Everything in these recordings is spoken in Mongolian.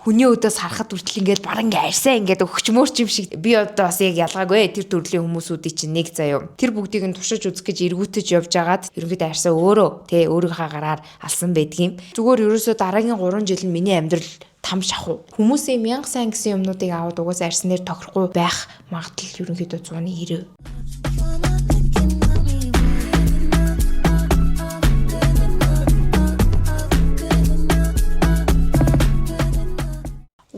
хүний өдөөс харахад хүртэл ингээд баран ингээд арьсаа ингээд өгчмөөрч юм шиг би одоо бас яг ялгаагүй тэр төрлийн хүмүүсүүдийн чинь нэг заяа. Тэр бүгдийг нь туршиж үзэх гэж эргүүтэж явж агаад ерөнхийдөө арьсаа өөрийнхөө гараар алсан байдгийн. Зүгээр ерөөсөө дараагийн 3 жил нь миний амьдрал там шахуу. Хүмүүсийн 1000 сайн гэсэн юмнуудыг аваад угаасаа арьсан дээр тохирохгүй байх магадлал ерөнхийдөө 190.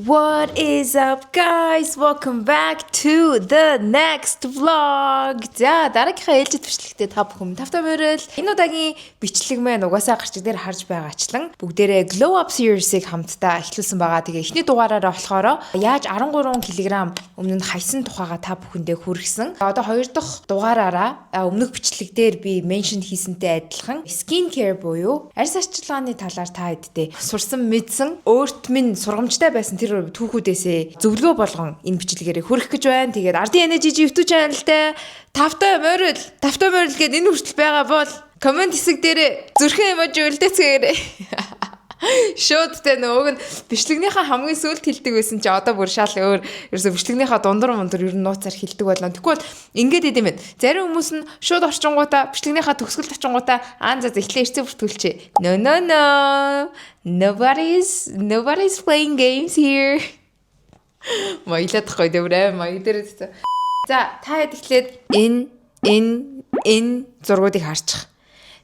What is up guys? Welcome back to the next vlog. За дараагийнхаа ээлжид бичлэгтээ та бүхэн тавтай мөрөл. Энэ удаагийн бичлэг маань угаасаа гарч дээр харж байгаачлан бүгдээрээ Glow Up series-ийг хамтдаа эхлүүлсэн байгаа. Тэгээ эхний дугаараараа болохоор яаж 13 кг өмнө нь хайсан тухайга та бүхэндээ хүргэсэн. Одоо хоёр дахь дугаараараа өмнөх бичлэг дээр би меншн хийсэнтэй адилхан skin care буюу арьс арчилгааны талаар та хэдтэй сурсан мэдсэн өөрт минь сургамжтай байсан тэр түүхүүдээсээ зөвлөгөө болгон энэ бичлэгээр хүрэх гэж байна. Тэгээд Ardын Energy YouTube channel-тэй тавтай морил гэдээ энэ хүртэл байгаа бол комент хэсэг дээр зүрхэн эможи үлдээцгээрэй. Шууд тэ нөгөөг нь бичлэгнийхаа хамгийн сүүлд хилдэг байсан чи одоо бүр шал өөр ерөөсө бичлэгнийхаа дундар ер нь нууцаар хилдэг байлаа. Тэгвэл бол ингээд идэм байт. Зарим хүмүүс нь шууд орчингуудаа бичлэгнийхаа төгсгөлд очингуудаа за эхлээ эрцээ бүртгүүлчээ. No. Nobody's playing games here. Маялдахгүй дэврээ маяг дээр. За та хэд эхлээд энэ зургуудыг харчих.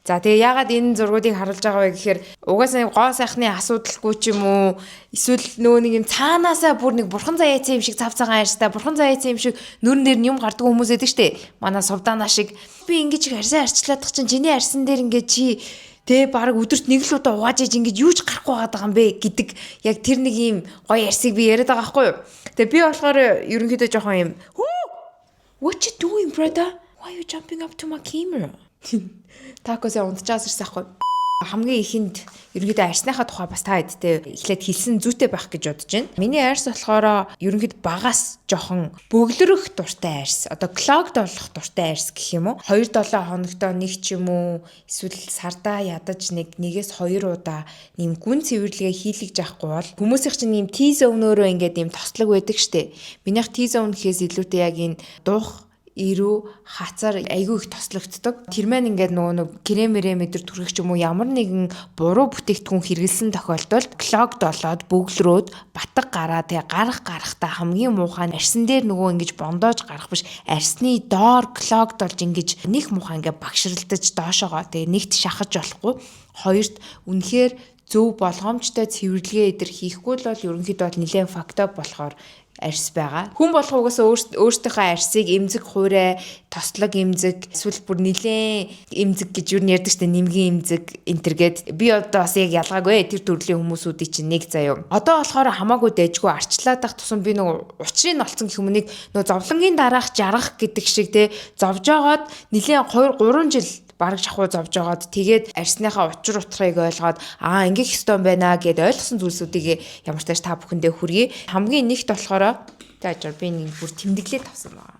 За тэгээ яагаад энэ зургуудыг харуулж байгаа вэ гэхээр угаасаа гоо сайхны асуудалгүй ч юм уу эсвэл нөгөө нэг юм цаанаасаа бүр нэг бурхан заяац юм шиг цав цагаан арьстай бурхан заяац юм шиг нүрэн дээр нь юм гардаг хүмүүс эдэг штэ. Манай сувдаана шиг би ингэж арьсаа арчлаадах чинь чиний арьсан дээр ингэж чи тэ баг өдөрт нэг л удаа угааж иж ингэж юуж гарахгүй байгаа юм бэ гэдэг яг тэр нэг юм гоё арьсыг би яриад байгаа байхгүй юу. Тэгээ би болохоор ерөнхийдөө жоохон юм What you doing brother? Why you jumping up to my camera? Такосаа унтчаас ирсэхгүй. Хамгийн ихэнд ерөнхийдөө арьсныхаа тухай бас та хэдтэй эхлээд хэлсэн зүйтэй байх гэж бодож байна. Миний арьс болохоор ерөнхийдөө багаас жоохон бөглөрөх дуртай арьс. Одоо clogged болох дуртай арьс гэх юм уу? 2-7 хоногтоо нэг ч юм уу эсвэл сардаа ядаж нэгээс 2 удаа нэм гүн цэвэрлэгээ хийлгэж авахгүй бол хүмүүсийн чинь нэм T-zone-өөрөө ингээд нэм тослог байдаг штэ. Минийх T-zone гэхээс илүүтэй яг энэ дуух ирүү хацаар айгүй их тослогддог. Тэр маань ингээд нөгөө кремэрэ мэдэр түргэх ч юм уу ямар нэгэн буруу бүтээгдэхүүн хэрэгэлсэн тохиолдолд clogged болоод бөглөрөөд батг гараа тэгээ гарахтаа хамгийн муухай арьсан дээр нөгөө ингэж бондоож гарах биш арьсны доор clogged болж ингэж нэг муухай ингээд багшралтаж доошоогоо тэгээ нэгт шахаж болохгүй. Хоёрт үнэхээр зөв болгоомжтой цэвэрлэгээ эдэр хийхгүй л бол ерөнхийдөө бол нэлээд fucked up болохоор арьс байгаа. Хүн болгоогоос өөртөөхөө арьсыг эмзэг хуурай, тослог эмзэг, эсвэл бүр нилээн эмзэг гэж юу нэрдэг штэ нэмгийн эмзэг энтергээд би одоо бас яг ялгаагүй тэр төрлийн хүмүүсүүдийн чинь нэг заяа. Одоо болохоор хамаагүй дэжгүй арчлаад ах тусам би нэг учрыг олцсон гэх юмныг зовлонгийн дараах жаргах гэдэг шиг те зовж байгаад нилээн 2-3 жил бараг шахуу зовж байгаад тэгээд арьсныхаа учир утгыг ойлгоод ингээх ёстой юм байна гэд ойлгосон зүйлсүүдийг ямар ч тааш та бүхэндээ хүргэе. Хамгийн нэгт болохоор таажаар би нэг бүр тэмдэглээд авсан байгаа.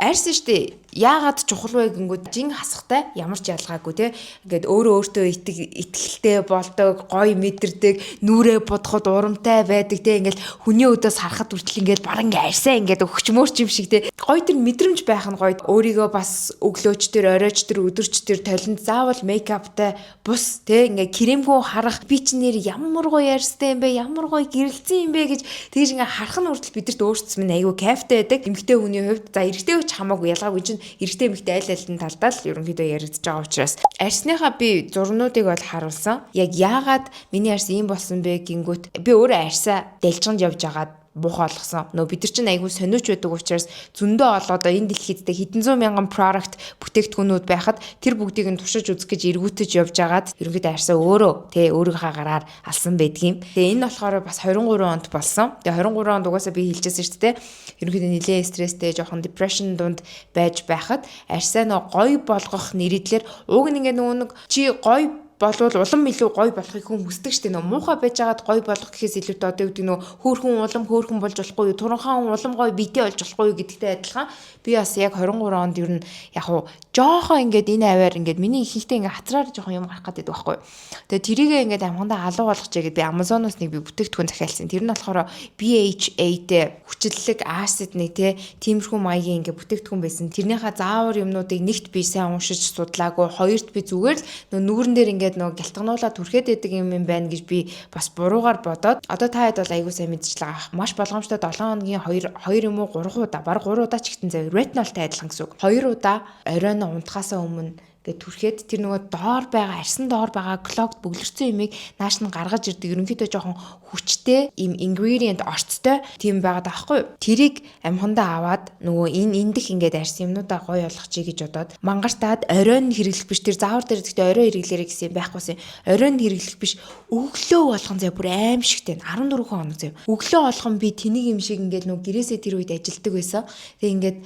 Арьс штэ яагаад чухал вэ гингүүд жин хасахтай ямар ч ялгаагүй те ингээд өөртөө итгэлтэй болдог гоё мэдэрдэг нүрээ бодоход урамтай байдаг те ингээд хүний өдөөс харахад хүртэл ингээд баран ингээд арьсаа ингээд өгчмөөрч юм шиг те гоё тэр мэдрэмж байх нь гоё өөрийгөө бас өглөөч тэр оройч тэр өдөрч тэр толинд заавал мейкаптай бус те ингээд кремгүй харах би ч нэр ямар гоё арьстай юм бэ ямар гоё гэрэлцэн юм бэ гэж тэгж ингээд харах нь хүртэл бидэрт өөрсдс минь айгүй кайфтай байдаг эмгтэй хүний хувьд за эрэгтэй ч хамаагүй ялгаагүй чинь эрэгтэй эмэгтэй аль алин талдаа л ерөнхийдөө яригдж байгаа учраас арьсныхаа би зурнуудыг бол харуулсан. Яг яагаад миний арьс ийм болсон бэ гингүүт би өөрөө арьсаа дэлжгонд явж агаад муухай болгосон. Нөө бид нар чинь айгүй сониуч байдаг учраас зөндөө олоод энэ дэлхийдээ хэдэн зуун мянган product бүтээгдэхүүнүүд байхад тэр бүгдийг нь туршиж үзэх гэж эргүүтэж явж агаад ерөнхийдөө арьсаа өөрийнхөө гараар алсан байдгийн. Тэгээ энэ болохоор бас 23 онд болсон. Тэгээ 23 онд угаасаа би хэлчихсэн шүү дээ. Ерөнхийдөө нэлээд стресстэй жоохон depression дунд байж байхад арьсаа гоё болгох нэрийдлэр уг нэг чи гоё болвол улам илүү гоё болохыг хүн хүсдэг штэ нөө муухай байж байгаад гоё болох гэхээс илүүтэй одоо үүдээ нөө хөөрхөн болж болохгүй юу туранхан улам гоё биетэй болж болохгүй юу гэдэгтэй адилхан би бас яг 23 онд ер нь яг хуу жоохон ингээд энэ аваар ингээд миний ихэнхдээ ингээд хацраар жоохон юм гарах гэдэг байхгүй. Тэгээ тэрийгээ ингээд амхандаа алуу болгочихъя гэд би Amazon-оос нэг би бүтээгдэхүүн захиалсан. Тэр нь болохоор BHA-тэй хүчлэлэг acid нэг тиймэрхүү маягийн ингээд бүтээгдэхүүн байсан. Тэрнийхээ заавар юмнуудыг нэгт би сайн уншиж судлаагүй, хоёрт би зүгээр л нүүрэн дээр ингээд гялтгануулаад түрхээд байдаг юм байна гэж би бас буруугаар бодоод одоо та хэд бол айгуу сайн мэдчихлээ. Маш болгоомжтой 7 хоногийн 2 юм уу 3 удаа, баг 3 удаа ч ихтэн зав retinolтай адилхан гэсэн үг. 2 удаа оройно унтахаасаа өмнө ингээд түрхээд тэр нөгөө доор байгаа арьсан доор байгаа клогд бүглэрсэн юмыг нааш нь гаргаж ирдэг. Ерөнхийдөө жоохон хүчтэй им ingredient орцтой тийм байгаад аахгүй. Тэрийг амхандаа аваад нөгөө эндих ингээд арьсан юмнуудаа гоё болгочихъя гэж бодоод мангартаад оройн хэрэглэх биш тэр заавар дээр гэхдээ орой хэрэглээрэй гэсэн байхгүйсэн. Оройн хэрэглэх биш өглөө болгон зав бүр аимшигтэй 14 хоног зав. Өглөө болгон би тэнийг юм шиг ингээд нөгөө гэрээсээ тэр үед ажилдаг байсан. Тэг ингээд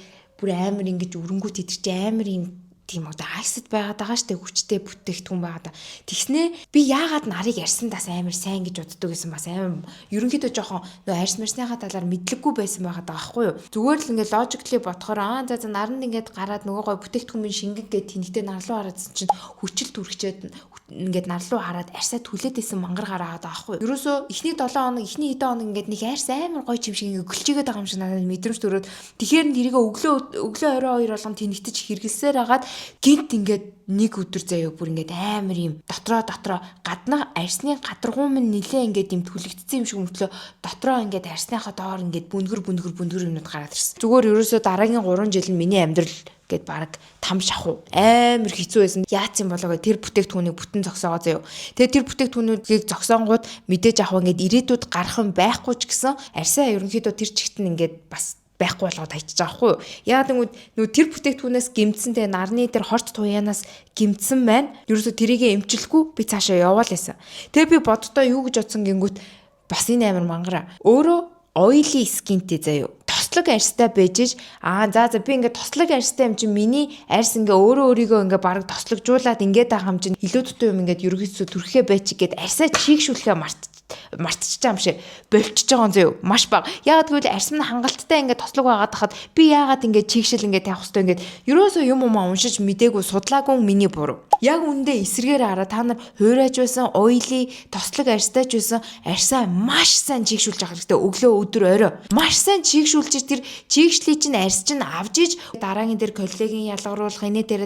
бүр амар ингэж өрөнгөт идэрч амар юм тийм одоо acid байгаад байгаа штэ хүчтэй бүтээгдэхүүн байгаад. Тэгснээ би яагаад нарыг арьсандаас амар сайн гэж боддог гэсэн бас амар ерөнхийдөө жоохон нөө арьс марсныхаа талаар мэдлэггүй байсан байгаад байгаа байхгүй юу. Зүгээр л ингээд logically бодохоор за наранд ингээд гараад нөгөө гой бүтээгдэхүүн шингэг гээд тэнэгтэй нарлуу хараадсан чинь хүчил түрхчээд ингээд нарлуу хараад арьсаа түлээдсэн мангар гараад байгаа байхгүй юу. Ерөөсөө эхний 7 хоног эхний хэдэн хоног ингээд нэг арьс амар гоё юм шиг ингээд гөлчигээд байгаа юм шиг надад мэдрэмж төрөөд тэгэхээр тэрийг өглөө орой 2 болгон тэнэгтэж хэрэглэсээр хагаад гинт ингээд нэг өдөр заяа бүр ингээд амар юм дотроо гадна арьсны гадаргуун минь нилээ ингээд юм түлэгдсэн юм шиг мөртлөө дотроо ингээд арьсныхаа доор ингээд бүндгэр юмнууд гараад ирсэн. Зүгээр ерөөсөө дараагийн 3 жил нь миний амьдрал гэд баг там шахуу амар хэцүү байсан. Яац юм болоо тэр бүтээгдэхүүнийг бүтэн зогсоогоо заяа. Тэгээ тэр бүтээгдэхүүнүүдийг зогсоонгууд мэдээж авах ингээд ирээдүйд гарах юм байхгүй ч гэсэн арьсаа ерөнхийдөө тэр чигт нь ингээд бас байхгүй болгоод хайчих байгаа байхгүй юу. Яагаад гэвэл нөө тэр бүтээгдэхүүнээс гимцэнтэй нарны тэр хорт туяанаас гимцсэн байна. Ерөөсө тэрийгэ эмчилгүй би цаашаа яваал байсан. Тэгээ би боддоо юу гэж бодсон гингүүт бас энэ амар мангара. Өөрөө oily skinтэй заяа. Тослог арьстай байжж за би ингээд тослог арьстай юм чинь миний арьс ингээ өөрийгөө ингээ бараг тослогжуулаад ингээд байгаа юм чинь илүү дутуу юм ингээд ерөөсөө түрхээ байчих гээд арьсаа чийгшүүлэхээ мартчихж байгаа юм шиг болчихж байгаа юм зөө маш бага. Яагаад гэвэл арьс нь хангалттай ингээд тослог байгаад хахад би яагаад ингээд чийгшил ингээд тавих хэвээр ингээд ерөөсөө юм уншиж мдээгүй судлаагүй миний буруу. Яг үндэ эсрэгээр хараа та нар хуурайж байсан oily тослог арьстай ч байсан арьсаа маш сайн чийгшүүлж авах хэрэгтэй. Өглөө өдөр орой маш сайн чийгшүүлж тэр чийгшлий чинь арьс чинь авж иж дараагийн дээр коллаген ялгаруулах инээ дээр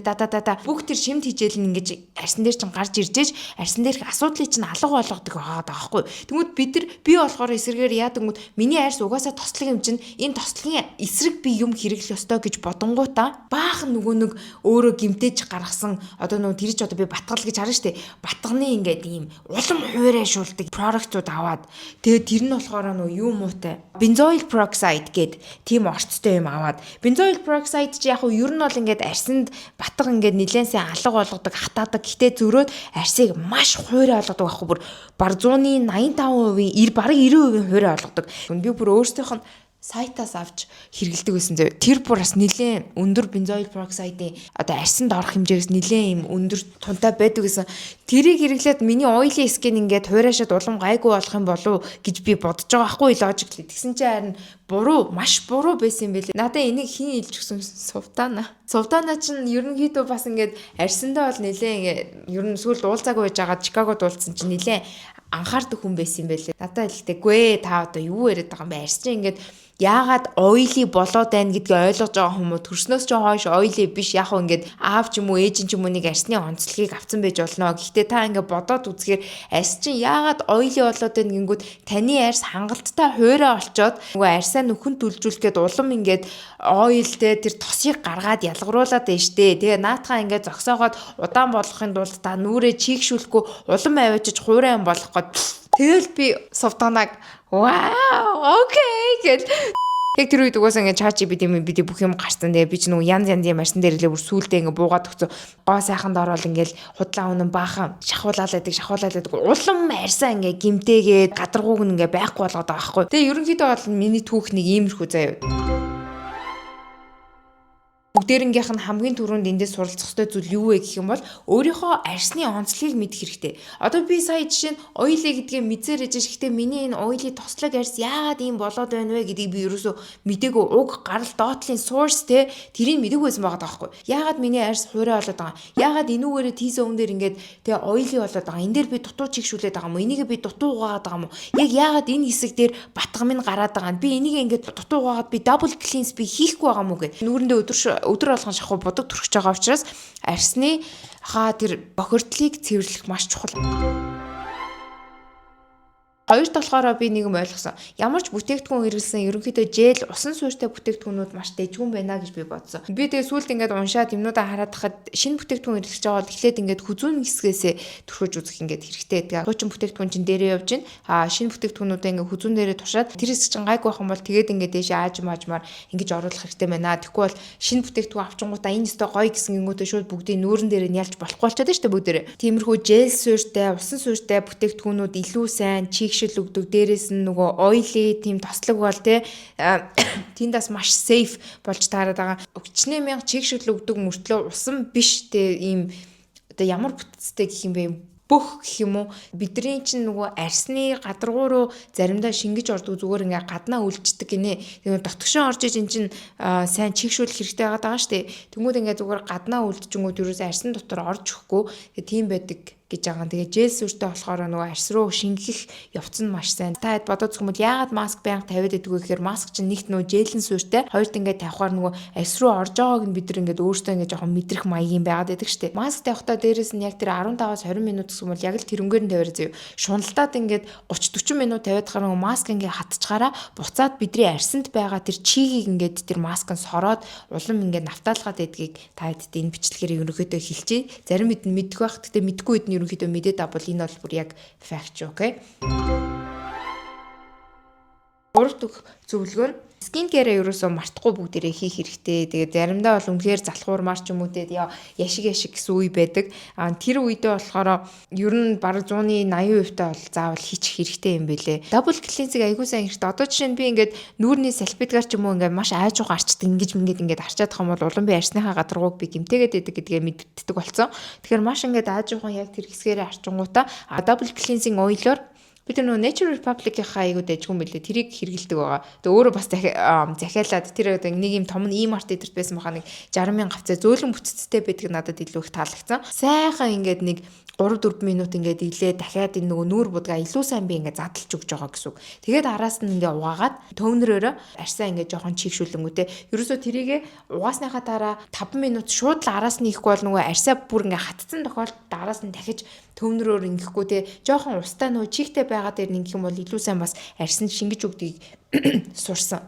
бүх тэр шимт хижээл нь ингэж арьсан дээр чинь гарч ирж иж арьсан дээрх асуудлыг чинь алга болгодог байгаа байхгүй. Тэгмүүд би болохоор эсрэгээр яадаг юм миний арьс угаасаа тослог юм чинь энэ тослогийн эсрэг би юм хэрэглэх ёстой гэж бодонгуудаа баахан нөгөө нэг өөрөө гимтэж гаргасан одоо нөгөө тэр ч одоо би батгал гэж харна штэ батганы ингээд ийм улам хуурайшуулдаг продуктууд аваад тэгээд тэр нь болохоор нөгөө юу муутай benzoyl peroxide гэд тийм орцтой юм аваад benzoyl peroxide чи яг юу ер нь бол ингээд арьсанд батга ингээд нэлээд сайн алга болгодог хатаадаг гэтээ зөрөөд арьсыг маш хуурай болгодог байхгүй бүр баг 100-ийн 85% бараг 90% хуурай болгодог. Би бүр өөрсдийнх нь сайтаас авч хэрэгэлдэг байсан зөө. Тэр бүр бас нэлээд өндөр benzoyl peroxide-ийн одоо арьсанд орох хэмжээс нэлээд юм өндөр тунтай байдаг гэсэн. Тэрийг хэрэглээд миний oily skin ингээд хуурайшаад улам гайгүй болох юм болов гэж би бодож байгаа байхгүй логикли. Тэгсэн чинь харин буруу, маш буруу байсан юм байлээ. Надаа энийг хин хэлж өгсөн Сувтана. Сувтана чинь ерөнхийдөө бас ингээд арьсандаа бол нэлээд ингээд ер нь сүүлд уулзаагүй байж байгаа Чикагод уулзсан чинь нэлээд анхаардаг хүн байсан юм байлээ. Надад хэлэхдээ та одоо юу яриад байгаа юм бэ? Арьс чинь ингээд яагаад oily болоод байна гэдгийг ойлгож байгаа хүмүүс төрснөөс ч хойш oily биш яг хөө ингээд аав ч юм уу ээж ч юм уу нэг арьсны онцлогийг авсан байж болно. Гэхдээ та ингээд бодоод үзэхээр арьс чинь яагаад oily болоод байна гингүүд таны арьс хангалттай хуурай олцоод нөгөө арьсаа нөхөн түлжүүлэхэд улам ингээд oilтэй тэр тосыг гаргаад ялгаруулад байна штэ. Тэгээ наатахаа ингээд зогсоогоод удаан болгохын тулд та нүрээ чийгшүүлэхгүй улам аваачиж хуурай юм болох гээд тэгэл би Сувтанаг вау окей гэл яг тэр үед угаасаа ингээд чаачи бид бүх юм гарсан. Тэгээ би ч нөгөө янз юм арьсан дээр л бүр сүултээ ингээд буугаад өгцөө. Гоо сайханд ороод ингээд худлаа үнэн баахан шахуулаад улам арьсаа ингээд гимтээгээд гадаргууг нь ингээд байхгүй болгоод байгаа байхгүй. Тэгээ ерөнхийдөө бол миний түүх нэг иймэрхүү заяа. Бүгдээрнгийнх нь хамгийн түрүүнд эндээс суралцах ёстой зүйл юу вэ гэх юм бол өөрийнхөө арсны онцлогийг мэдэх хэрэгтэй. Одоо би сая жишээ нь оёлыг гэдгээ мэдсээр ээж гэхдээ миний энэ оёлын тослог арс яагаад ийм болоод байна вэ гэдгийг би ерөөсөө мдээгүй уг гарал доотлын source те тэрийг мэдээгүй байсан байгаа даахгүй. Яагаад миний арс хуурай болоод байгаа. Яагаад энүүгээрээ T-zone дээр ингээд те оёлын болоод байгаа. Энд дээр би дутуу чигшүүлээд байгаа юм уу? Энийг би дутуу угаагаад байгаа юм уу? Яг яагаад энэ хэсэг дээр батгам нь гараад байгаа юм? Би энийг ингээд дутуу угаагаад би double cleanse би хийхгүй байгаа юм уу гэд. Нүүрэндээ өдөр болгон шахуу бодог төрөж байгаа учраас арсны тэр бохирдлыг цэвэрлэх маш чухал. Хоёрт болохоор би нэг юм ойлгосон. Ямар ч бүтээгдэхүүн хэрэглэсэн ерөнхийдөө жээл усан суурьтай бүтээгдэхүүнүүд маш дэжгүн байна гэж би бодсон. Би тэгээ сүүлд ингээд уншаад юмнуудаа хараад хахад шинэ бүтээгдэхүүн хэрэглэж байгаа бол эхлээд ингээд хүзүүн хэсгээсээ төрхөж үзэх ингээд хэрэгтэй гэдэг. Хуучин бүтээгдэхүүн чинь дээрээ явж гин. Шинэ бүтээгдэхүүнүүдээ ингээд хүзүүн дээрээ туршаад тэр хэсэг чинь гайгүй байх юм бол тэгээд ингээд дээшээ аажмаар ингэж оруулах хэрэгтэй байна. Тэгэхгүй бол шинэ бүтээгдэхүүн авчингуудаа энэ өстой гоё гэсэн гингүүтээ шууд бүгдийн нүүрэн дээр нь ялж болохгүй болчиход шүү дээ бүгдээрээ. Тиймэрхүү жээл суурьтай, усан суурьтай бүтээгдэхүүнүүд илүү сайн чигшил өгдөг. Дээрээс нь нөгөө oily тийм тослог бол тэндээс маш safe болж таарад байгаа. Өчнээ мянга чигшил өгдөг мөртлөө усан биш те ийм одоо ямар бүтцтэй гэх юм бэ? Бүх гэх юм уу бидний чинь нөгөө арсны гадаргуу руу заримдаа шингэж ордог зүгээр ингээ гаднаа үлдчихдэг гинэ. Тэгээ дотгошон орж иж эн чинь сайн чигшүүлэх хэрэгтэй байгаа шүү дээ. Тэнгүүд ингээ зүгээр гаднаа үлдчихэнгүүд юуроос арсын дотор орж өгөхгүй. Тэгээ тийм байдаг гэж байгаа. Тэгээ жээл сүртэй болохоор нөгөө арс руу шингэх явц нь маш сайн. Та хэд бодоод зүгмэл яагаад маск байнга тавиад байдгүй гэхээр маск чинь нэгт нөгөө жээлэн сүртэй хоёрт ингээд тавихаар нөгөө арс руу орж байгааг нь бид нар ингээд өөртөө ингээд жоохон мэдрэх маягийн байгаад байдаг штеп. Маск тавихтаа дээрээс нь яг тэр 15-аас 20 минут гэсэн бол яг л тэрнгээр нь тавиар зөө. Шуналтаад ингээд 30-40 минут тавиад гараа нөгөө маск ингээд хатчихаараа буцаад бидний арсанд байгаа тэр чигийг ингээд тэр маск нь сороод улам ингээд навтаалгаад байдгийг та хэд энэ бичлэгээр ерөнхийдөө хэлчихье. Зарим хэд нь мэдэх байх. Гэтэ мэдгүй хэд нь ерөнхийдөө мэдээд авбал энэ бол бүр яг факт, окей. Гурав дахь зөвлөгөөр скин кэрээ ерөөсөө мартахгүй бүгдээрээ хийх хэрэгтэй. Тэгээд заримдаа бол үнэхээр залхуурмаар ч юм уу те яшиг гэсэн үе байдаг. Тэр үедээ болохоор ер нь бараг 180% та бол заавал хийчих хэрэгтэй юм бэлээ. Double cleansing айгуу сайн хэрэгтэй. Одоо жишээ нь би ингээд нүүрний салфетгаар ч юм уу ингээд маш айжуугаар арчдаг ингээд арчаад байгаа юм бол улам би арсныхаа гадаргууг би гимтээгээд байдаг гэдгээ мэддэг болсон. Тэгэхээр маш ингээд айжуухан яг тэр хэсгээрээ арчингуудаа double cleansing oil-оор бид нөгөө Nature Republic-ийнхаа айгуу дэжгүн билээ. Тэрийг хэрэгэлдэг байгаа. Тэгээ өөрөө бас захиалаад тэр нэг юм том март эдэрт байсан баха нэг 60,000 авцаа зөөлөн бүтцтэй байдаг надад илүү их таалагдсан. Сайхан ингээд нэг 3-4 минут ингээд илээ дахиад энэ нөгөө нүүр будгаа илүү сайн би ингээд задлж өгч байгаа гэсэн үг. Тэгээд араас нь ингээд угаагаад төвнөрөөрөө арсаа ингээд жоохон чигшүүлэнгүүтээ ерөөсөө тэрийгэ угаасныхаа дараа 5 минут шууд л араас нь ихгүй бол нөгөө арсаа бүр ингээд хатцсан тохиолдолд араас нь дахиж төвнөрөөр ингэхгүй те жоохон устаа нөгөө чигтэй байгаа дээр ингэх юм бол илүү сайн бас арсанд шингэж өгдгийг сурсан.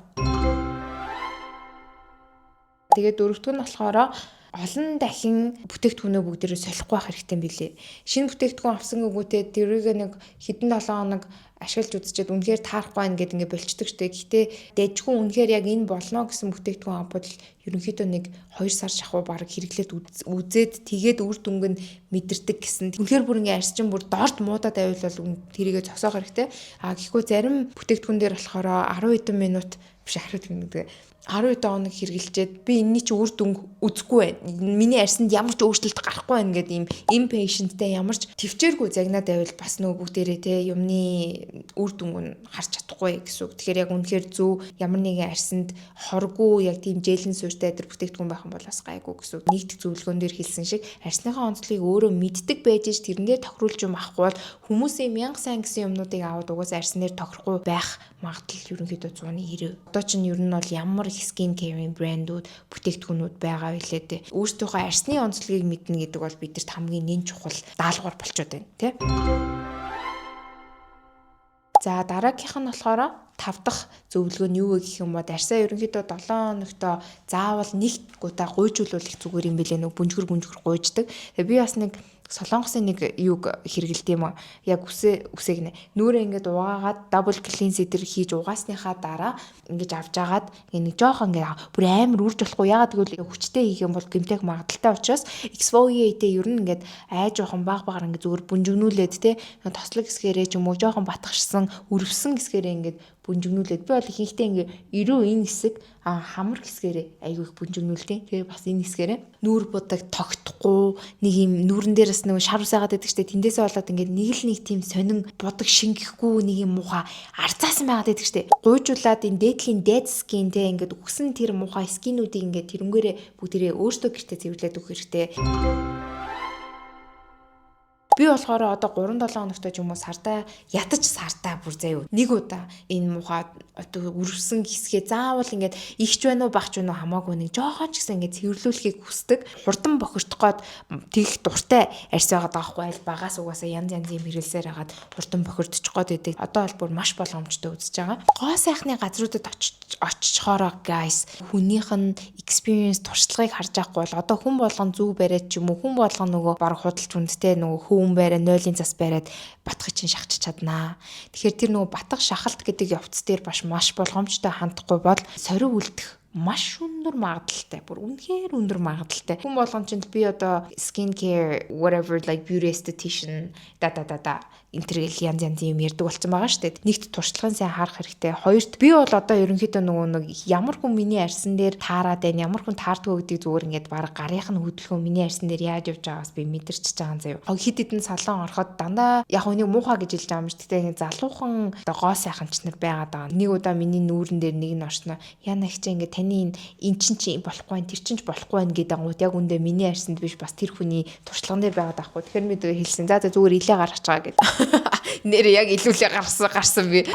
Тэгээд дөрөвдөг нь болохоор олон дахин бүтээгдэхүүнөө бүгдээрээ солихгүй байх хэрэгтэй юм билээ. Шинэ бүтээгдэхүүн авсан гүгүүтээ тэрийг нэг хэдэн 7 хоног ашиглаж үзчихэд үнэхээр таарахгүй байна гэдэг ингээд болчдөг штэ. Гэхдээ дэжгүй үнэхээр яг энэ болно гэсэн бүтээгдэхүүн авбал ерөнхийдөө нэг 2 сар шахуу баг хэрэглээд үзээд тэгээд үр дүнг нь мэдэрдэг гэсэн. Үнэхээр бүр ингээд арсчин бүр дорд муудаад байвал тэрийгэ зогсоох хэрэгтэй. Гэхгүй зарим бүтээгдэхүүн дээр болохоор 10 хэдэн минут биш 10 минут 12 хоног хэрэгжилчээд би энэний чи үр дүнг үзэхгүй байна. Миний арсанд ямар ч өөрчлөлт гарахгүй байна гэдэг ийм impatientтэй ямар ч төвчээргүй загнаад байвал бас нөгөө бүгдээрээ те юмны үр дүнг нь харж чадахгүй гэсэн үг. Тэгэхээр яг үнэхээр зөв ямар нэгэн арсанд хоргүй яг тийм жээлэн суурьтай тэр бүтээгдэхүүн байх юм бол бас гайгүй гэсэн үг. Нэгдэх зөвлөгөөн дээр хэлсэн шиг арсныхаа онцлогийг өөрөө мэддэг байж тэрнээ тохируулж юм авахгүй бол хүмүүсийн 1000 сайн гэсэн юмнуудыг аваад угаасаа арснаар тохирохгүй байх магадлал ерөнхийдөө 190. Одоо чинь ер нь бол ямар skin care брэндүүд бүтээгдэхүүнүүд байгаа билээ дээ. Өөрсдийнхөө арсны онцлогийг мэднэ гэдэг бол бидэрт хамгийн нэн чухал даалгавар болчиход байна, тий? За дараагийнх нь болохоор 5 дахь зөвлөгөө нь юу вэ гэх юм бол арсаа ерөнхийдөө 7 хоногтоо заавал нэг удаа гуйжуулах зүгээр юм билээ нэг бүнжгэр гуйждаг. Тэгээ би бас нэг солонгосын нэг юг хэрэгэлт юм аа. Яг үсэг нэ. Нүрээ ингээд угаагаад double cleanse дээр хийж угаасныхаа дараа ингээд авч агаад нэг жоохон ингээд бүр амар үрж болохгүй. Ягаад гэвэл хүчтэй хийх юм бол гэмтэх магадaltaй учраас exfoliate ер нь ингээд айж жоохон баг ингээд зүгээр бүнжигнүүлээд те тослог хэсгээрээ ч юм уу жоохон батгшсан, өрөвсөн хэсгээрээ ингээд бүнжигнүүлээд би бол ихэнхдээ ингээ эрүү энэ хэсэг хамар хэсгээрээ айгүй их бүнжигнүүлдэг. Тэгээ бас энэ хэсгээрээ нүүр будаг тогтохгүй нэг юм нүүрэн дээрээс нэг шар усаагаад байдаг штэ тэндээсээ болоод ингээ нэг тийм сонин будаг шингэхгүй нэг юм муухай арцаасан байгаад байдаг штэ. Гуйжуулаад энэ дээдлийн dead skin те ингээд үгсэн тэр муухай скинүүдийг ингээ тэрнгээрээ бүгдээрээ өөртөө гэртээ цэвэрлээд өгөх хэрэгтэй. Би болохоор одоо 3-7 хоногтой ч юм уу сартаа ядаж сартаа бүр заяа нэг удаа энэ муухай одоо үрсэн хэсгээ заавал ингээд ихч байна уу багч байна уу хамаагүй нэг жоохон ч гэсэн ингээд цэвэрлүүлэхийг хүсдэг. Хурдан бохирдох гээд тэгэх дуртай арьс байгаад байгаа хгүй аль багаас угаасаа янз янзын мэрэлсээр хагаад хурдан бохирдчих гээд байдаг. Одоо бол бүр маш болгоомжтой үзэж байгаа. Гоо сайхны газруудад очичхороо guys хүнийх нь experience туршлагыг харж байхгүй бол одоо хүн болгон зүв бариад ч юм уу хүн болгон нөгөө баг худалч үндтэй нөгөө хүн бариад нойлын цас бариад батгах чинь шахчих чаднаа. Тэгэхээр тэр нөгөө батгах шахалт гэдэг явц дээр маш болгоомжтой хандахгүй бол сорив үлдэх маш өндөр магадлалтай. Бүр үнэхээр өндөр магадлалтай. Хүн болгон ч би одоо skin care whatever like beauty esthetician интергээл янз юм ярьдаг болсон байгаа шүү дээ. Нэгт туршлагын сайн харах хэрэгтэй. Хоёрт би бол одоо ерөнхийдөө нэг ямар хүн миний арьсан дээр таарад байна, ямар хүн таардгүй гэдэг зүгээр ингээд баг гарынх нь хөдөлгөөн миний арьсан дээр яаж явж байгаас би мэдэрч байгаа юм заяа. Хид хідэн салон ороход дандаа яг нэг муухай гэж хэлж байгаа юм шүү дээ. Залуухан одоо гоо сайханч нар байгаад байгаа. Нэг удаа миний нүүрэн дээр нэг нь орсноо яна их чи ингээд таны энэ чинь болохгүй байх, тэр чинь болохгүй байх гэдэг ангууд яг үндэ миний арьсанд биш бас тэр хүний туршлаган дээр байгаад байхгүй. Тэгэхээр мэдээ хэлсэн. За зүгээр илээ гаргаж байгаа гэдэг. Нэр яг илүүлээ гарсан би.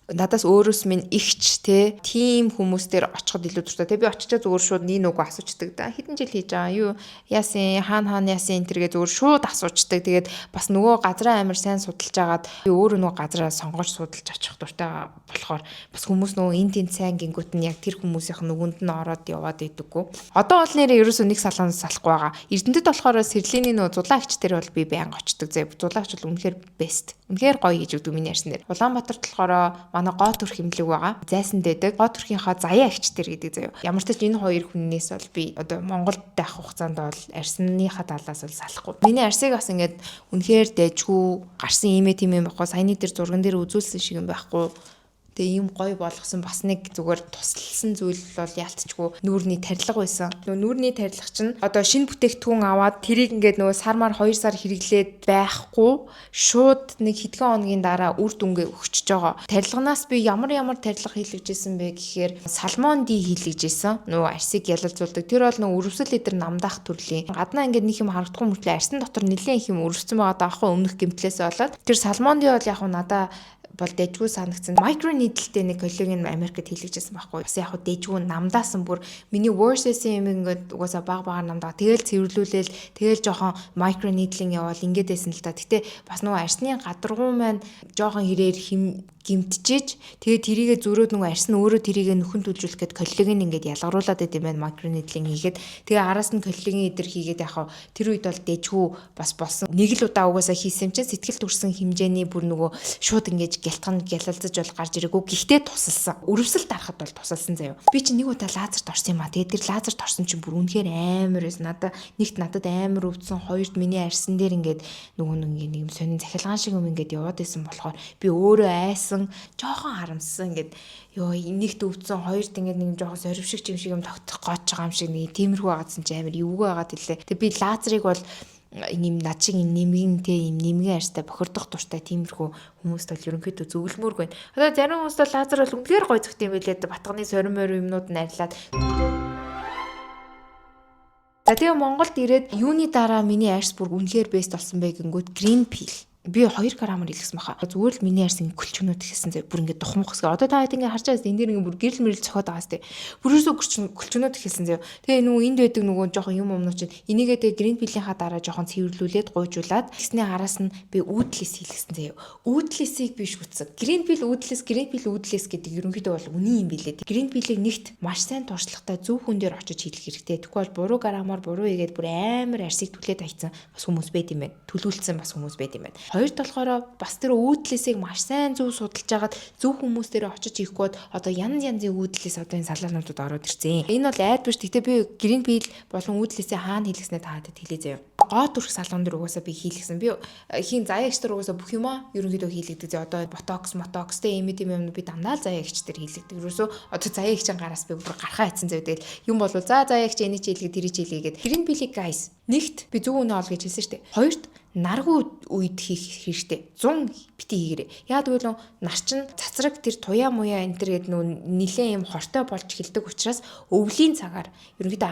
Надаас өөрөөс минь ихч те тийм хүмүүс дээр очиход илүү дуртай. Тэг би очичоо зүгээр шууд нэг нүгөө асуучдаг да. Хэдэн жил хийж байгаа юу? Яасан хаана яасан энэ төргээ зүгээр шууд асуучдаг. Тэгээд бас нөгөө газраа амар сайн судалж агаад би өөрөө нөгөө газраа сонгож судалж очих дуртай болохоор бас хүмүүс нөгөө энэ тийм сайн гингүүт нь яг тэр хүмүүсийнх нүгэнд нь ороод яваад идэггүй. Одоо бол нэрээ ерөөсөө нэг салоноос салахгүй байгаа. Эрдэнэтэд болохоор сэрлийн нөгөө зулаагч дээр бол би байнга очдог. Зулаагч бол үнэхээр best. Үнэхээр гоё хийж өгдөг миний арьсан дээр. Улаанбаатарт болохоор манай гоо төрх хэмлэг байгаа. Зайсанд байдаг. Гоо төрхийнхаа заяа агчтэр гэдэг заяа. Ямар ч энэ хоёр хүннээс бол би одоо Монголд байх хугацаанд бол арьсныхаа талаас бол салахгүй. Миний арьсыг бас ингээд үнэхээр дэжгүй гарсан имэ тийм юм байхгүй. Саяны дээр зурган дээр үзүүлсэн шиг юм байхгүй. Тэгээ ийм гоё болгосон бас нэг зүгээр тусалсан зүйл бол яалтчгүй нүүрний тарилга байсан. Нүүрний тарилга чинь одоо шинэ бүтээгдэхүүн аваад тэрийг ингээд нөгөө сар 2 сар хэрэглээд байхгүй шууд нэг хэдхэн хоногийн дараа үр дүнгээ өгчөж байгаа. Тарилганаас би ямар тарилга хийлгэжсэн бэ гэхээр салмон ди хийлгэжсэн. Нөгөө арьсыг ялалзуулдаг. Тэр бол нөгөө өрөвсөл эдэр намдаах төрлийн. Гаднаа ингээд нэг юм харагдахгүй мөртлөө арьсан дотор нэлээд их юм өрөвсөн байгаа даахгүй өмнөх гэмтлээс болоод тэр салмон ди бол яг надаа бол дэжгүй санагдсан. Micro needle-тэй нэг коллегийн Америкт хийлгэжсэн байхгүй. Бас яг дэжгүй намдаасан бүр миний worst-ийн юм ингээд угаасаа багаар намдаа. Тэгэл цэвэрлүүлээл тэгэл жоохон micro needling явал ингээд байсан л та. Гэтэ бас нөгөө арьсны гадаргуу маань жоохон хэрээр гимтжиж тэгээ тэрийгэ зөрөөд нөгөө арьс нь өөрөө тэрийгэ нөхөн төлжүүлэх гээд коллеген ингээд ялгаруулад байт юм байна micro needling хийгээд тэгээ араас нь коллеген идэр хийгээд яхав тэр үед бол дэжгүй бас болсон. Нэг л удаа угаасаа хийсэн чинь сэтгэл төрсэн хэмжээний бүр нөгөө шууд ингээд гялтхан гялалзаж бол гарч ирээгүй. Гэхдээ тусалсан. Өрөвсөл дарахад бол тусалсан заяа. Би чи нэг удаа лазерт орсон юм а. Тэгээд тэр лазерт орсон чинь бүр үнэхээр амар байсан. Надад амар өвдсөн. Хоёрт миний арьсан дээр ингээд нөгөө нэг юм сонин захилгаан шиг юм ингээд яваад байсан болохоор би өөрөө айсан, жоохон харамссан ингээд ёо нэгт өвдсөн, хоёрт ингээд нэг жоохон сорвшиг юм тогтох гоож байгаа юм шиг нэг тиймэрхүү байгаадсан чи амар эвгүй байгаад илээ. Тэгээд би лазерыг бол ийм над шиг ийм нэмгэнтэй ийм нэмгэн арьстай бохирдох дуртай тиймэрхүү хүмүүст бол ерөнхийдөө зөвлөмөргүй байна. Одоо зарим хүмүүст бол лазер бол үнэхээр гоё зүгт юм билээ. Батганы сорим юмнууд нь арилаад. За тэгээ Монголд ирээд юуны дараа миний арьс бүр үнэхээр бест болсон бэ гингүүд green peel. Би 2 грамаар илгэсэн баха. Зүгээр л миний арьс ингэ гөлчгнүүд гэсэн зэ бүр ингэ духмах гэсэн. Одоо та хэд ингэ харж байгаас энэ дэр ингэ бүр гэрэл мэрэл цохоод байгаа сте. Бүрөөсөө гөлчгнүүд хэлсэн зэ. Тэгээ нөгөө энд байдаг нөгөө жоохон юм чинь энийгээ тэгээ green peel-ийнхаа дараа жоохон цэвэрлүүлээд гуйжуулаад тэгсний араас нь би уудлис хийлгэсэн зэ. Уудлисыг би шүтсэн. Green peel уудлис гэдэг ерөнхийдөө бол үний юм билээ. Green peel-ийг нэгт маш сайн туршлагатай зөв хүн дээр очиж хийлгэх хэрэгтэй. Тэгвэл буруу грамаар буруу игээд бүр амар арьсыг түлээд хайцсан бас хүмүүс байд юм байна. Төлүүлсэн бас хүмүүс байд юм байна. Хоёрт болохоор бас тэр үйдлээсийг маш сайн зөв судалж агаад зөв хүмүүс дээр очиж ихгүй одоо янз янзын үйдлээс одоо энэ салаануудад ороод ирсэн. Энэ бол айд биш. Гэтэ би грин пил болон үйдлээсээ хаана хийлгэснээ та хэд хэлээ заяа. Гоо төрх салган дээр угаасаа би хийлгэсэн. Би хийн заяагч нар угаасаа бүх юмаа ерөнхийдөө хийлгдэг. Одоо ботокс тэ юм би дандаа заяагч дээр хийлгдэг. Ерөөсөө одоо заяагчийн гараас би бүр гарахаа хийсэн зав. Тэгэл юм бол за заяагч энийг чи хийлгээ тэрийг чи хийлгээд грин пилийг guys нэгт би зөв үнэ ол гэж хэлсэн шүү дээ. Хоёрт наргүй үед хийх хэрэгтэй. 100 бити хийгээрэй. Яа гэвэл нар чин цацраг тэр туяа муяа энэ төр гээд нилээн юм хортой болж эхэлдэг учраас өвлийн цагаар ерөнхийдөө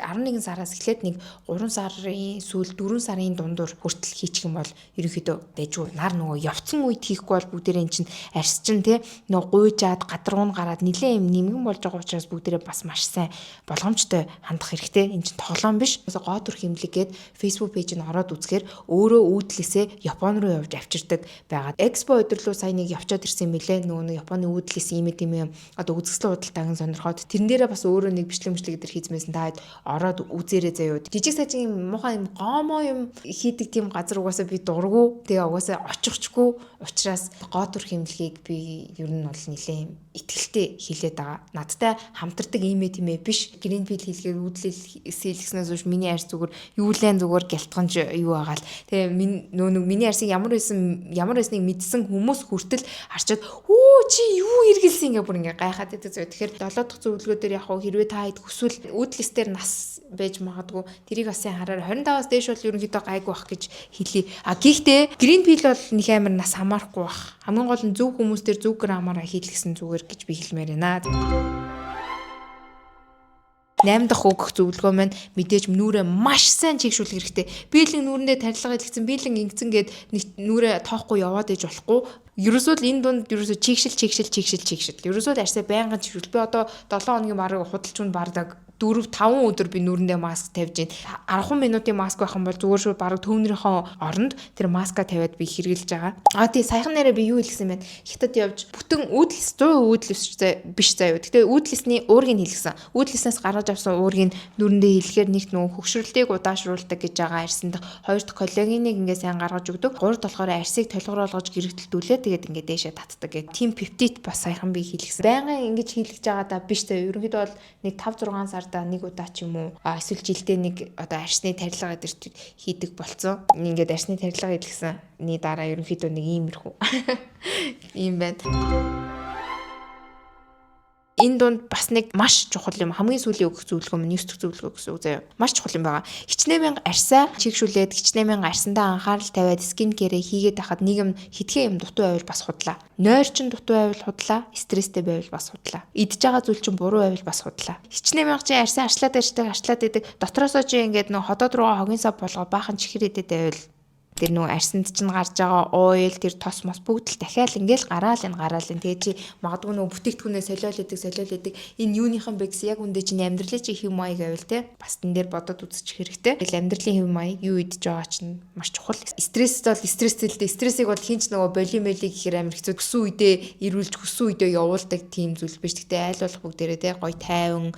11 сараас эхлээд нэг 3 сарын сүүл 4 сарын дундуур хүртэл хийчих юм бол ерөнхийдөө дэжгүй нар нөгөө явцсан үед хийхгүй бол бүгдээрээ эн чин арьс чин те нөгөө гуйжаад гадаргуун гараад нилээн юм нэмгэн болж байгаа учраас бүгдээрээ бас маш сайн болгоомжтой хандах хэрэгтэй. Эн чин тоглоом биш. Гоо төрх хэмлэг гээд Facebook пэйж нь ороод үзэхээр өөрөө үйдлээсээ Япон руу явж авчирдаг байгаа. Экспо өдрлөө сая нэг явчаад ирсэн юм билээ. Нөгөө Японы үйдлээс ийм юм одоо үзэсгэлэн худалдааг сонирхоод тэрэн дээрээ бас өөрөө нэг бичлэг дээр хийзмээсэн таад ороод үзээрэй заяа. Жижиг сажиг юм муухай юм гомоо юм хийдэг тийм газар угаасаа би дургу. Тэгээ угаасаа очихчгүй учраас гоо төрх хэмлэгийг би ер нь бол нилээн итгэлтэй хийлээд байгаа. Надтай хамтардаг ийм биш. Грин пил хийлгээр үйдлээс хийлгэснээс үүш миний арьс зүгээр юулэн зүгээр гялтганж юу агаал. Тэгээ миний арьсыг ямар байсныг мэдсэн хүмүүс хүртэл харчаад чи юу эргэлсэн ингээ бүр ингээ гайхаад байдаг зөө. Тэгэхээр 7 дахь зөвлөгөө дээр яг хэрвээ та хэд хүсвэл үйдлээс дээр нас байж магадгүй тэрийг бас хараар 25-аас дээш бол ерөнхийдөө гайгүй бах гэж хэлье. Гэхдээ грин пил бол нэг амар нас хамаарахгүй бах. Хамгийн гол нь зөв хүмүүс дээр зөв грамаараа хийлгэсэн зүгээр гэж би хэлмээр байна. 8 дахь өгөх зөвлөгөө маань мэдээж нүрээ маш сайн чигшүүлэх хэрэгтэй. Биелэн нүрэндээ тарилга илгэсэн, биелэн ингэсэн гээд нүрээ тоохгүй яваад иж болохгүй. Ерөөсөө л энэ дунд ерөөсөө чигшил. Ерөөсөө л арьсаа байнгын чигшүүл. Би одоо 7 хоногийн бараг худалч хүн бардаг 4-5 өдөр би нүрэндээ маск тавьж байна. 10 минутын маск байх юм бол зүгээр шүү бараг төвнөрийнхөө оронд тэр маска тавиад би хэрглэж байгаа. Тий саяхан нэрээ би юу хэлсэн бэ? Хятад явж бүтэн үйдлэс 100% үйдлэс биш заяа. Гэтэ үйдлэсний уургийг хэлсэн. Үйдлэснээс гаргаж авсан уургийг нүрэндээ хэлэхээр нэгт нөгөө хөгшрөлтийг удаашруулдаг гэж байгаа арьсанд, хоёрт коллагеныг ингээ сайн гаргаж өгдөг. Гуравт болохоор арьсыг толгоруулгаж гэрэлтэлдүүлээ. Тэгээд ингээ дээшээ татдаг гэх. Тим пептид бас саяхан би хэлсэн. Байнгын ингэж хийлгэж байгаа даа биш заяа. Ерөнхийдөө бол нэг 5-6 сар нэг удаа ч юм уу эсвэл жилдээ нэг одоо арьсны тарилга гэдэрч хийдэг болцсон. Ингээд арьсны тарилга хийлгэсэний дараа ерөнхийдөө нэг иймэрхүү юм байна. Энэ дунд бас нэг маш чухал юм. Хамгийн сүүлийн өгөх зөвлөгөө нь 9 дахь зөвлөгөө гэсэн үг заяа. Маш чухал юм байгаа. Хичнээн мянга арьсаа чигшүүлээд, хичнээн мянга арьсандаа анхаарал тавиад скин кэрээ хийгээд байхад нэг юм хитгэн юм дутуу байвал бас худлаа. Нойр чин дутуу байвал худлаа, стресстэй байвал бас худлаа. Идж байгаа зүйл чин буруу байвал бас худлаа. Хичнээн мянга чи арьсаа арчлаад идэг. Дотроосоо чи ингээд нэг ходоод руугаа хогийн сав болгоо баахан чихэр идэт байвал тэр нөгөө арьсанд чинь гарч байгаа ойл тэр тос мос бүгд л дахиад ингээл гараал энэ тэгээ чи магадгүй нөгөө бүтээгдэхүүнээ солиол идэг энэ юуныхан бэ гэсэн яг үндэ чинь амьдралын чи хэв маяг байвал те бас тэн дээр бодоод үзчих хэрэгтэй. Тэгэл амьдралын хэв маяг юу идэж байгаа чинь маш чухал. Стресстэй л дээ. Стрессийг бол хинч нөгөө болимелиг гэхээр амар хэцүү хүссэн үедээ ирүүлж хүссэн үедээ явуулдаг тийм зүйл биш. Гэтэ айл болох бүгдээрээ те гоё тайван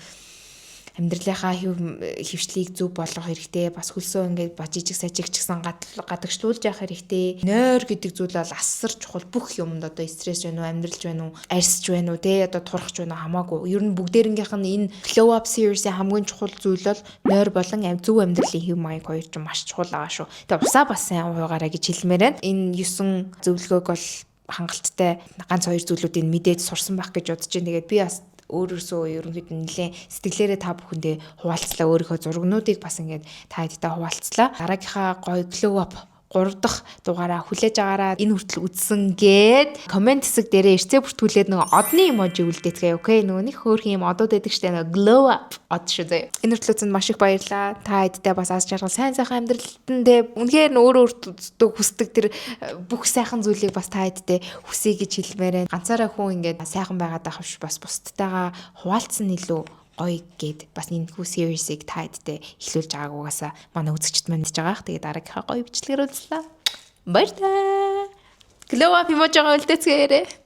амьдралынхаа хөвшлийг зөв болгох хэрэгтэй. Бас хөлсөө ингээд бажижиг сажиг ч гэсэн гадагшлуулж явах хэрэгтэй. Нойр гэдэг зүйл бол асар чухал. Бүх юмд одоо стресс байна уу, амьдралж байна уу, арьсч байна уу, те одоо турхч байна уу хамаагүй. Ер нь бүгдээрнгийнх нь энэ glow up series-ийн хамгийн чухал зүйл бол нойр болон зөв амьдралын хэв маяг хоёр ч маш чухал байгаа шүү. Тэгээ усаа бас сайн уугаарай гэж хэлмээр байна. Энэ 9 зөвлөгөөг бол хангалттай ганц 2 зүйлүүдийг мэдээд сурсан байх гэж бодож байна. Тэгээд би бас өөрөөсөө ерөнхийдөө нэлээд сэтгэлээрээ та бүхэндээ хуваалцлаа. Өөрийнхөө зургнуудыг бас ингээд та хэдтэй хуваалцлаа. Дараагийнхаа гоё glow up 3 дахь дугаараа хүлээж аваараа энэ хүртэл үзсэн гээд комент хэсэг дээрээ эрцээ бүртгүүлээд нөгөө одны эможи үлдээцгээе. Окей, нөгөө нэг хөөрхөн юм одод байдаг штэ нөгөө glow up од шүү дээ. Энэ хүртэл үзсэнд маш их баярлалаа. Та хэдтэй бас аз жаргал сайн амьдралтанд үнэхээр өөртөө хүсдэг тэр бүх сайхан зүйлийг бас та хэдтэй хүсье гэж хэлмээр байна. Ганцаараа хүн ингээд сайхан байгаад байх биш, бас бусдтайгаа хуваалцсан илүү ой гэд бас энэ хүү series-ийг та хэдтэй эхлүүлж байгаагаас манай үзэгчд мандж байгаа. Тэгээ дараагийнхаа гоё бичлэгээр үзлээ. Баярлалаа. Glow up emoji-гоо үлдээцгээе.